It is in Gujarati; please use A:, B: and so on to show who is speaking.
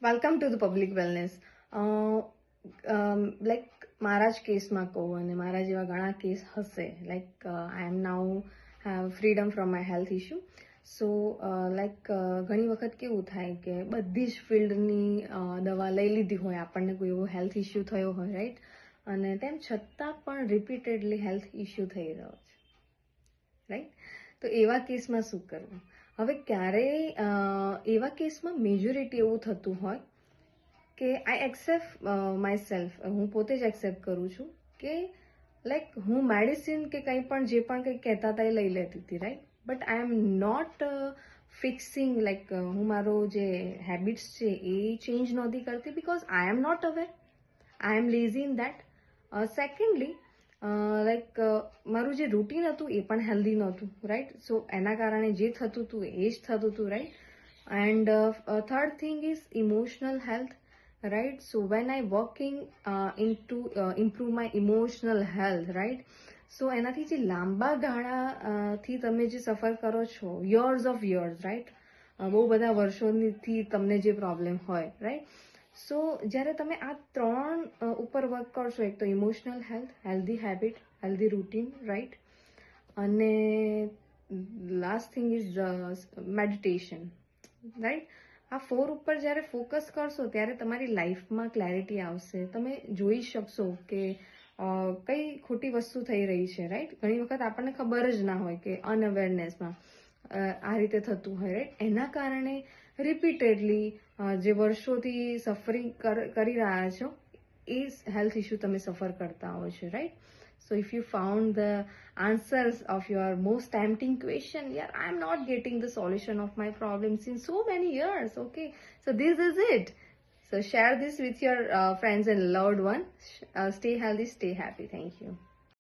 A: Welcome to the public wellness. Like મારા જ કેસમાં કહું અને મારા જેવા ઘણા કેસ હશે. Like I am now have freedom from my health issue. So like ઘણી વખત કેવું થાય કે બધી જ ફિલ્ડની દવા લઈ લીધી હોય, આપણને કોઈ એવો હેલ્થ ઇશ્યુ થયો હોય, રાઈટ, અને તેમ છતાં પણ રિપીટેડલી હેલ્થ ઇશ્યુ થઈ રહ્યો છે, રાઈટ. તો એવા કેસમાં શું કરવું? હવે ક્યારેય એવા કેસમાં મેજોરિટી એવું થતું હોય કે આઈ એક્સેપ્ટ માય સેલ્ફ, હું પોતે જ એક્સેપ્ટ કરું છું કે લાઈક હું મેડિસિન કે કંઈ પણ જે પણ કંઈ કહેતા હતા એ લઈ લેતી હતી, right. But I am not fixing, like હું મારો જે હેબિટ્સ છે એ ચેન્જ નહોતી કરતી because I am not aware, I am lazy in that. Secondly like મારું જે રૂટીન હતું એ પણ હેલ્ધી નહોતું, રાઈટ. સો એના કારણે જે થતું હતું એ જ થતું હતું, right. And third thing is emotional health, right. So when I working in to improve my emotional health, right. So એનાથી જે લાંબા ગાળાથી તમે જે સફર કરો છો, યર્સ ઓફ યર્સ, રાઈટ, બહુ બધા વર્ષોથી તમને જે પ્રોબ્લેમ હોય, રાઈટ. સો જ્યારે તમે આ ત્રણ ઉપર વર્ક કરશો, એક તો emotional health, healthy habit, healthy routine, right, અને last thing is meditation, right. આ 4 ઉપર જ્યારે ફોકસ કરશો ત્યારે તમારી લાઈફમાં ક્લેરિટી આવશે. તમે જોઈ શકશો કે કઈ ખોટી વસ્તુ થઈ રહી છે, રાઈટ. ઘણી વખત આપણને ખબર જ ના હોય કે અનઅવેરનેસમાં આ રીતે થતું હોય, રાઈટ. એના કારણે રિપીટેડલી જે વર્ષોથી સફરિંગ કરી રહ્યા છો એ હેલ્થ ઇશ્યુ તમે સફર કરતા હો છો, right. So if you found the answers of your most tempting question, yeah, I'm not getting the solution of my problems in so many years, okay, so this is it. So share this with your friends and loved ones. Stay healthy, stay happy. Thank you.